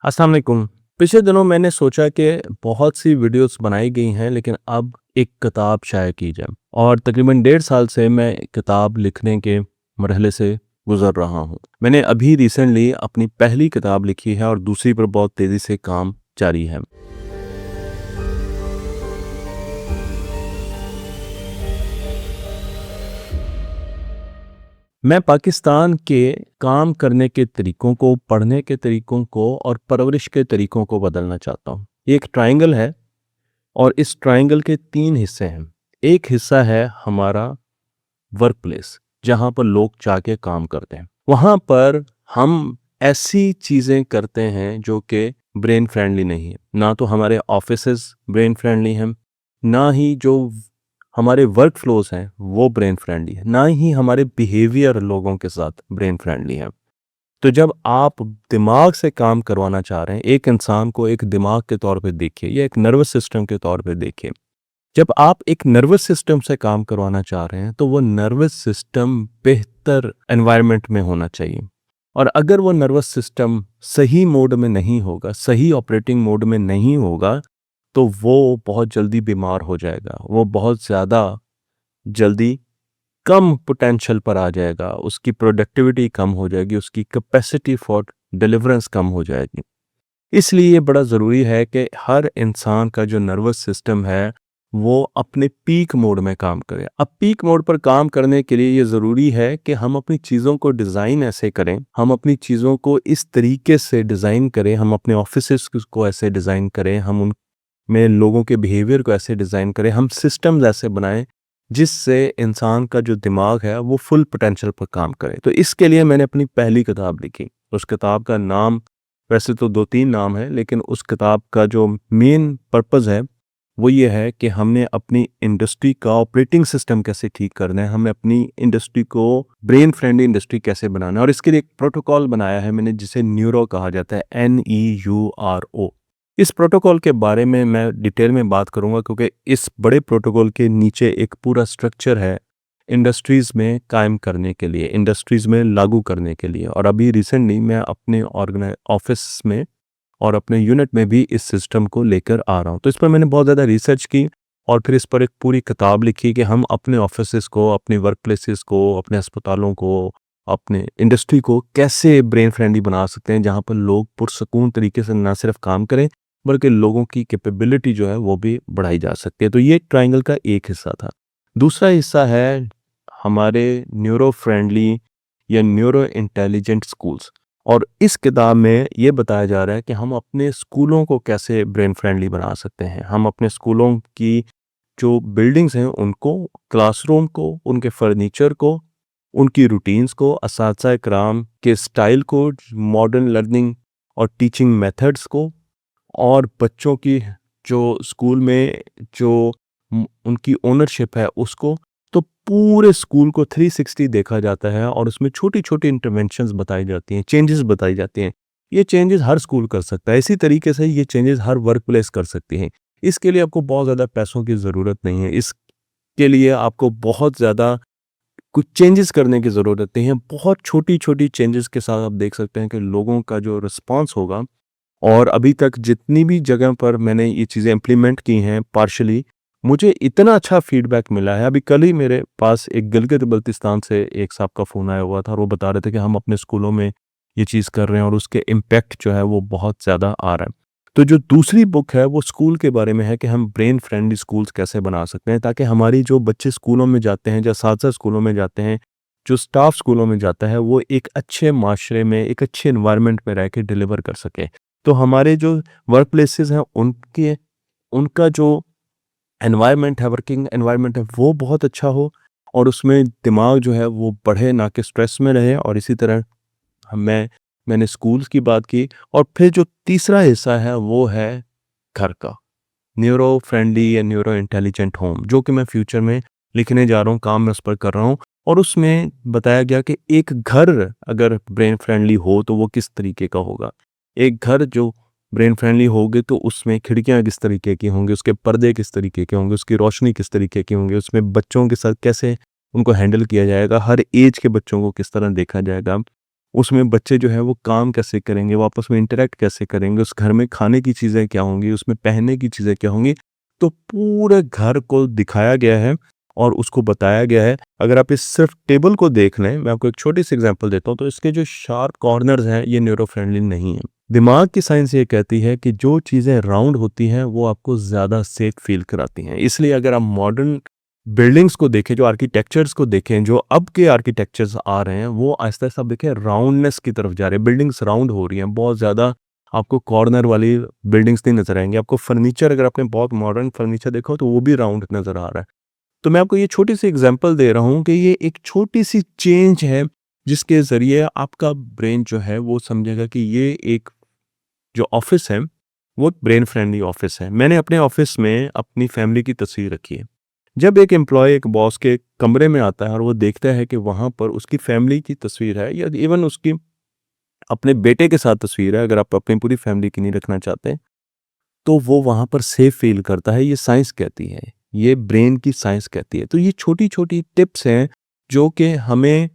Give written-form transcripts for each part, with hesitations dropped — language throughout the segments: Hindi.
अस्सलाम वालेकुम। पिछले दिनों मैंने सोचा कि बहुत सी वीडियोस बनाई गई हैं लेकिन अब एक किताब शाये की जाए और तकरीबन 1.5 साल से मैं किताब लिखने के मरहले से गुज़र रहा हूँ। मैंने अभी रिसेंटली अपनी पहली किताब लिखी है और दूसरी पर बहुत तेज़ी से काम जारी है। मैं पाकिस्तान के काम करने के तरीकों को, पढ़ने के तरीकों को और परवरिश के तरीकों को बदलना चाहता हूँ। ये एक ट्रायंगल है और इस ट्रायंगल के 3 हिस्से हैं। एक हिस्सा है हमारा वर्क प्लेस, जहाँ पर लोग जाके काम करते हैं। वहाँ पर हम ऐसी चीज़ें करते हैं जो कि ब्रेन फ्रेंडली नहीं है। ना तो हमारे ऑफ़िसेज़ ब्रेन फ्रेंडली हैं, ना ही जो हमारे वर्क फ्लोज़ हैं वो ब्रेन फ्रेंडली है, ना ही हमारे बिहेवियर लोगों के साथ ब्रेन फ्रेंडली है। तो जब आप दिमाग से काम करवाना चाह रहे हैं, एक इंसान को एक दिमाग के तौर पे देखिए या एक नर्वस सिस्टम के तौर पे देखिए। जब आप एक नर्वस सिस्टम से काम करवाना चाह रहे हैं, तो वो नर्वस सिस्टम बेहतर एनवायरनमेंट में होना चाहिए। और अगर वो नर्वस सिस्टम सही मोड में नहीं होगा, सही ऑपरेटिंग मोड में नहीं होगा, तो वो बहुत जल्दी बीमार हो जाएगा। वो बहुत ज़्यादा जल्दी कम पोटेंशियल पर आ जाएगा, उसकी प्रोडक्टिविटी कम हो जाएगी, उसकी कैपेसिटी फॉर डिलीवरेंस कम हो जाएगी। इसलिए ये बड़ा ज़रूरी है कि हर इंसान का जो नर्वस सिस्टम है, वो अपने पीक मोड में काम करे। अब पीक मोड पर काम करने के लिए ये ज़रूरी है कि हम अपनी चीज़ों को डिज़ाइन ऐसे करें, हम अपनी चीज़ों को इस तरीके से डिज़ाइन करें, हम अपने ऑफ़िसेज़ को ऐसे डिज़ाइन करें, हम उनमें लोगों के बिहेवियर को ऐसे डिज़ाइन करें, हम सिस्टम्स ऐसे बनाएँ, जिससे इंसान का जो दिमाग है, वो फुल पोटेंशियल पर काम करे। तो इसके लिए मैंने अपनी पहली किताब लिखी। उस किताब का नाम वैसे तो 2-3 नाम है, लेकिन उस किताब का जो मेन पर्पज़ है, वो ये है कि हमने अपनी इंडस्ट्री का ऑपरेटिंग सिस्टम कैसे ठीक करना है, हमें अपनी इंडस्ट्री को ब्रेन फ्रेंडली इंडस्ट्री कैसे बनाना है और इसके लिए एक प्रोटोकॉल बनाया है मैंने जिसे न्यूरो कहा जाता है, NEURO। इस प्रोटोकॉल के बारे में मैं डिटेल में बात करूँगा क्योंकि इस बड़े प्रोटोकॉल के नीचे एक पूरा स्ट्रक्चर है इंडस्ट्रीज़ में कायम करने के लिए, इंडस्ट्रीज़ में लागू करने के लिए। और अभी रिसेंटली मैं अपने ऑफ़िस में और अपने यूनिट में भी इस सिस्टम को लेकर आ रहा हूँ। तो इस पर मैंने बहुत ज़्यादा रिसर्च की और फिर इस पर एक पूरी किताब लिखी कि हम अपने ऑफ़िसेज़ को, अपने वर्क प्लेसेस को, अपने अस्पतालों को, अपने इंडस्ट्री को कैसे ब्रेन फ्रेंडली बना सकते हैं, जहाँ पर लोग पुरसकून तरीके से ना सिर्फ काम करें, बल्कि लोगों की कैपेबिलिटी जो है वो भी बढ़ाई जा सकती है। तो ये ट्रायंगल का एक हिस्सा था। दूसरा हिस्सा है हमारे न्यूरो फ्रेंडली या न्यूरो इंटेलिजेंट स्कूल्स। और इस किताब में ये बताया जा रहा है कि हम अपने स्कूलों को कैसे ब्रेन फ्रेंडली बना सकते हैं। हम अपने स्कूलों की जो बिल्डिंग्स हैं उनको, क्लासरूम को, उनके फर्नीचर को, उनकी रूटीन्स को, असातिज़ा इकराम के स्टाइल को, मॉडर्न लर्निंग और टीचिंग मेथड्स को और बच्चों की जो स्कूल में जो उनकी ओनरशिप है उसको, तो पूरे स्कूल को 360 देखा जाता है और उसमें छोटी-छोटी इंटरवेंशंस बताई जाती हैं, चेंजेस बताई जाती हैं। ये चेंजेस हर स्कूल कर सकता है। इसी तरीके से ये चेंजेस हर वर्क प्लेस कर सकती हैं। इसके लिए आपको बहुत ज़्यादा पैसों की ज़रूरत नहीं है। इसके लिए आपको बहुत ज़्यादा कुछ चेंजेस करने की ज़रूरत नहीं है। बहुत छोटी-छोटी चेंजेस के साथ आप देख सकते हैं कि लोगों का जो रिस्पॉन्स होगा। और अभी तक जितनी भी जगह पर मैंने ये चीज़ें इम्प्लीमेंट की हैं पार्शियली, मुझे इतना अच्छा फीडबैक मिला है। अभी कल ही मेरे पास एक गिलगित-बल्तिस्तान से एक साहब का फ़ोन आया हुआ था और वो बता रहे थे कि हम अपने स्कूलों में ये चीज़ कर रहे हैं और उसके इम्पैक्ट जो है वो बहुत ज़्यादा आ रहा है। तो जो दूसरी बुक है वो स्कूल के बारे में है कि हम ब्रेन फ्रेंडली स्कूल्स कैसे बना सकते हैं ताकि हमारी जो बच्चे स्कूलों में जाते हैं, जो असातिज़ा स्कूलों में जाते हैं, जो स्टाफ स्कूलों में जाता है, वो एक अच्छे माशरे में, एक अच्छे एनवायरनमेंट में रह के डिलीवर कर सके। तो हमारे जो वर्क प्लेसेस हैं उनके उनका जो एनवायरनमेंट है, वर्किंग एनवायरनमेंट है, वो बहुत अच्छा हो और उसमें दिमाग जो है वो बढ़े, ना कि स्ट्रेस में रहे। और इसी तरह मैंने स्कूल्स की बात की और फिर जो तीसरा हिस्सा है वो है घर का, न्यूरो फ्रेंडली या न्यूरो इंटेलिजेंट होम, जो कि मैं फ्यूचर में लिखने जा रहा हूँ, काम मैं उस पर कर रहा हूँ। और उसमें बताया गया कि एक घर अगर ब्रेन फ्रेंडली हो तो वो किस तरीके का होगा। एक घर जो ब्रेन फ्रेंडली होगे तो उसमें खिड़कियाँ किस तरीके की होंगी, उसके पर्दे किस तरीके के होंगे, उसकी रोशनी किस तरीके की होंगी, उसमें बच्चों के साथ कैसे उनको हैंडल किया जाएगा, हर एज के बच्चों को किस तरह देखा जाएगा। उसमें बच्चे जो है वो काम कैसे करेंगे, वो आपस में इंटरेक्ट कैसे करेंगे, उस घर में खाने की चीज़ें क्या होंगी, उसमें पहनने की चीज़ें क्या होंगी। तो पूरे घर को दिखाया गया है और उसको बताया गया है। अगर आप इस सिर्फ टेबल को देख लें, मैं आपको एक छोटी सी एग्जांपल देता हूँ, तो इसके जो शार्प कॉर्नर्स हैं ये न्यूरो फ्रेंडली नहीं है। दिमाग की साइंस ये कहती है कि जो चीज़ें राउंड होती हैं वो आपको ज़्यादा सेफ फील कराती हैं। इसलिए अगर आप मॉडर्न बिल्डिंग्स को देखें, जो आर्किटेक्चर्स को देखें, जो अब के आर्किटेक्चर्स आ रहे हैं, वो आहिस्ता-आहिस्ता आप देखें राउंडनेस की तरफ जा रहे हैं। बिल्डिंग्स राउंड हो रही हैं, बहुत ज़्यादा आपको कॉर्नर वाली बिल्डिंग्स नहीं नज़र आएँगी। आपको फर्नीचर, अगर आपने बहुत मॉडर्न फर्नीचर देखा हो तो वो भी राउंड नज़र आ रहा है। तो मैं आपको ये छोटी-सी एग्ज़ाम्पल दे रहा हूँ कि ये एक छोटी-सी चेंज है, जिसके ज़रिए आपका ब्रेन जो है वो समझेगा कि ये एक जो ऑफ़िस है, वो ब्रेन फ्रेंडली ऑफ़िस है। मैंने अपने ऑफ़िस में अपनी फैमिली की तस्वीर रखी है। जब एक एम्प्लॉयी एक बॉस के कमरे में आता है और वो देखता है कि वहाँ पर उसकी फैमिली की तस्वीर है या इवन उसकी अपने बेटे के साथ तस्वीर है, अगर आप अपनी पूरी फैमिली की नहीं रखना चाहते, तो वो वहाँ पर सेफ फ़ील करता है, ये साइंस कहती है। ये ब्रेन की साइंस कहती है। तो ये छोटी-छोटी टिप्स हैं, जो कि हमें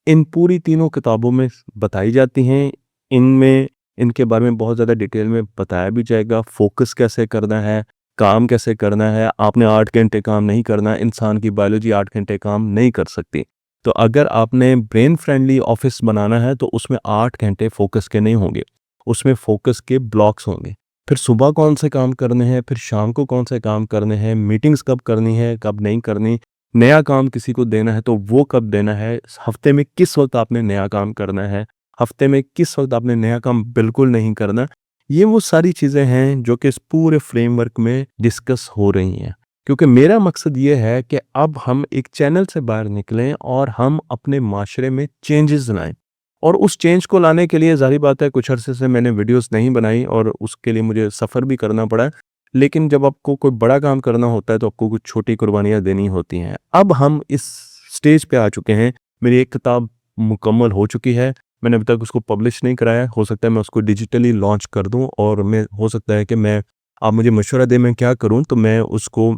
इन पूरी तीनों किताबों में बताई जाती हैं। इनमें इनके बारे में बहुत ज़्यादा डिटेल में बताया भी जाएगा, फ़ोकस कैसे करना है, काम कैसे करना है। आपने 8 घंटे काम नहीं करना, इंसान की बायोलॉजी 8 घंटे काम नहीं कर सकती। तो अगर आपने ब्रेन फ्रेंडली ऑफ़िस बनाना है, तो उसमें 8 घंटे फ़ोकस के नहीं होंगे, उसमें फ़ोकस के ब्लॉक्स होंगे। फिर सुबह कौन से काम करने हैं, फिर शाम को कौन से काम करने हैं, मीटिंग्स कब करनी है, कब नहीं करनी, नया काम किसी को देना है तो वो कब देना है, हफ्ते में किस वक़्त आपने नया काम करना है, हफ्ते में किस वक़्त आपने नया काम बिल्कुल नहीं करना। ये वो सारी चीज़ें हैं जो कि इस पूरे फ्रेमवर्क में डिस्कस हो रही हैं। क्योंकि मेरा मकसद ये है कि अब हम एक चैनल से बाहर निकलें और हम अपने माशरे में चेंजेस लाएँ। और उस चेंज को लाने के लिए ज़ाहिर बात है कुछ अरसे से मैंने वीडियोज़ नहीं बनाई और उसके लिए मुझे सफ़र भी करना पड़ा। लेकिन जब आपको कोई बड़ा काम करना होता है तो आपको कुछ छोटी कुर्बानियाँ देनी होती हैं। अब हम इस स्टेज पे आ चुके हैं, मेरी एक किताब मुकम्मल हो चुकी है, मैंने अभी तक उसको पब्लिश नहीं कराया, हो सकता है मैं उसको डिजिटली लॉन्च कर दूँ और मैं हो सकता है कि मैं आप मुझे मशवरा दें मैं क्या करूँ, तो मैं उसको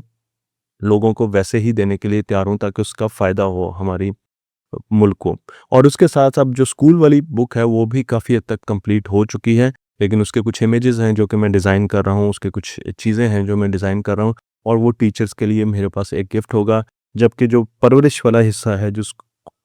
लोगों को वैसे ही देने के लिए तैयार हूँ ताकि उसका फ़ायदा हो हमारी मुल्क को। और उसके साथ-साथ जो स्कूल वाली बुक है वो भी काफ़ी हद तक कंप्लीट हो चुकी है, लेकिन उसके कुछ इमेजेस हैं जो कि मैं डिज़ाइन कर रहा हूँ, उसके कुछ चीज़ें हैं जो मैं डिज़ाइन कर रहा हूँ और वो टीचर्स के लिए मेरे पास एक गिफ्ट होगा। जबकि जो परवरिश वाला हिस्सा है, जो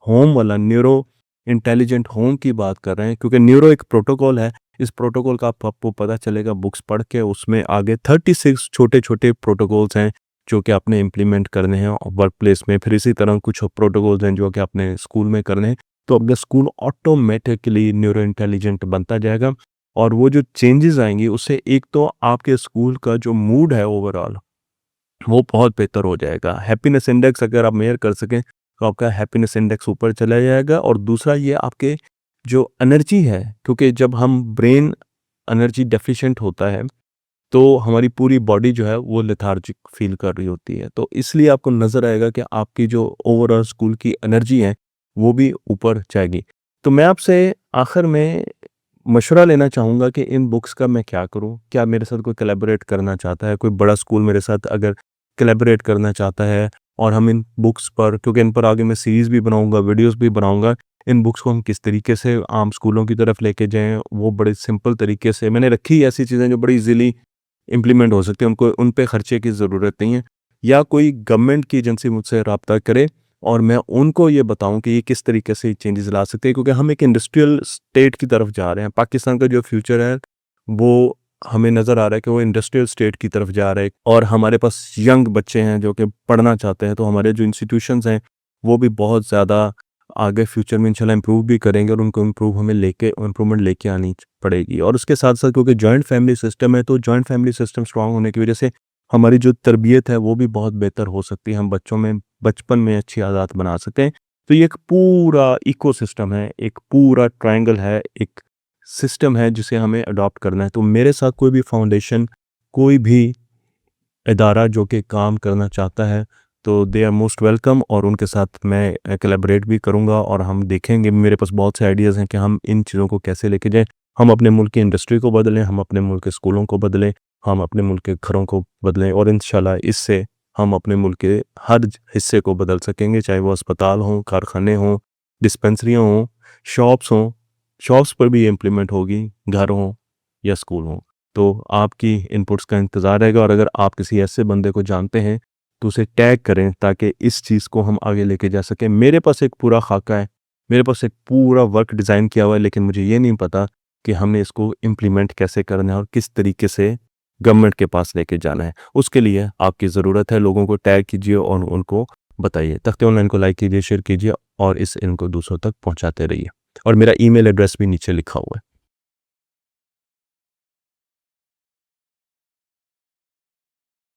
होम वाला न्यूरो इंटेलिजेंट होम की बात कर रहे हैं, क्योंकि न्यूरो एक प्रोटोकॉल है, इस प्रोटोकॉल का आपको पता चलेगा बुक्स पढ़ के, उसमें आगे 36 छोटे-छोटे प्रोटोकॉल्स हैं जो कि आपने इम्प्लीमेंट करने हैं वर्क प्लेस में। फिर इसी तरह कुछ प्रोटोकॉल्स हैं जो कि आपने स्कूल में करने हैं। तो आपका स्कूल ऑटोमेटिकली न्यूरो इंटेलिजेंट बनता जाएगा और वो जो चेंजेस आएँगी उससे एक तो आपके स्कूल का जो मूड है ओवरऑल वो बहुत बेहतर हो जाएगा। हैप्पीनेस इंडेक्स अगर आप मेज़र कर सकें तो आपका हैप्पीनेस इंडेक्स ऊपर चला जाएगा और दूसरा ये आपके जो एनर्जी है, क्योंकि जब हम ब्रेन एनर्जी डेफिशिएंट होता है तो हमारी पूरी बॉडी जो है वो लेथार्जिक फील कर रही होती है। तो इसलिए आपको नज़र आएगा कि आपकी जो ओवरऑल स्कूल की एनर्जी है, वो भी ऊपर जाएगी। तो मैं आपसे आखिर में मशवरा लेना चाहूँगा कि इन बुक्स का मैं क्या करूँ? क्या मेरे साथ कोई कोलैबोरेट करना चाहता है? कोई बड़ा स्कूल मेरे साथ अगर कोलैबोरेट करना चाहता है और हम इन बुक्स पर, क्योंकि इन पर आगे मैं सीरीज़ भी बनाऊँगा, वीडियोज़ भी बनाऊँगा, इन बुक्स को हम किस तरीके से आम स्कूलों की तरफ लेके जाएँ, वो बड़े सिंपल तरीके से मैंने रखी है ऐसी चीज़ें जो बड़ी ईज़िली इम्प्लीमेंट हो सकती है, उनको उन पे खर्चे की ज़रूरत नहीं है। या कोई गवर्नमेंट की एजेंसी मुझसे राब्ता करे और मैं उनको ये बताऊँ कि ये किस तरीके से चेंजेस ला सकते हैं, क्योंकि हम एक इंडस्ट्रियल स्टेट की तरफ जा रहे हैं। पाकिस्तान का जो फ्यूचर है, वो हमें नज़र आ रहा है कि वो इंडस्ट्रियल स्टेट की तरफ जा रहा है और हमारे पास यंग बच्चे हैं जो कि पढ़ना चाहते हैं, तो हमारे जो इंस्टीट्यूशंस हैं, वो भी बहुत ज़्यादा आगे फ्यूचर में इंशाल्लाह इम्प्रूव भी करेंगे और उनको इम्प्रूवमेंट लेके आनी पड़ेगी। और उसके साथ-साथ क्योंकि जॉइंट फैमिली सिस्टम है, तो जॉइंट फैमिली सिस्टम स्ट्रॉन्ग होने की वजह से हमारी जो तरबियत है वो भी बहुत बेहतर हो सकती है। हम बच्चों में बचपन में अच्छी आदत बना सकते हैं। तो ये एक पूरा इकोसिस्टम है, एक पूरा ट्रायंगल है, एक सिस्टम है जिसे हमें अडॉप्ट करना है। तो मेरे साथ कोई भी फाउंडेशन, कोई भी इदारा जो कि काम करना चाहता है, तो दे आर मोस्ट वेलकम और उनके साथ मैं कोलैबोरेट भी करूँगा और हम देखेंगे। मेरे पास बहुत से आइडियाज़ हैं कि हम इन चीज़ों को कैसे लेके जाएँ। हम अपने मुल्क की इंडस्ट्री को बदलें, हम अपने मुल्क के स्कूलों को बदलें, हम अपने मुल्क के घरों को बदलें और इंशाल्लाह इससे हम अपने मुल्क के हर हिस्से को बदल सकेंगे, चाहे वो अस्पताल हों, कारखाने हों, डिस्पेंसरियाँ हों शॉप्स पर भी इम्प्लीमेंट होगी, घर हों या स्कूल हों। तो आपकी इनपुट्स का इंतज़ार रहेगा, और अगर आप किसी ऐसे बंदे को जानते हैं तो उसे टैग करें ताकि इस चीज़ को हम आगे लेके जा सकें। मेरे पास एक पूरा खाका है, मेरे पास एक पूरा वर्क डिज़ाइन किया हुआ है, लेकिन मुझे ये नहीं पता कि हमने इसको इम्प्लीमेंट कैसे करना है और किस तरीके से गवर्नमेंट के पास लेके जाना है। उसके लिए आपकी ज़रूरत है, लोगों को टैग कीजिए और उनको बताइए। तख्ते ऑनलाइन को लाइक कीजिए, शेयर कीजिए और इनको दूसरों तक पहुंचाते रहिए। और मेरा ईमेल एड्रेस भी नीचे लिखा हुआ है।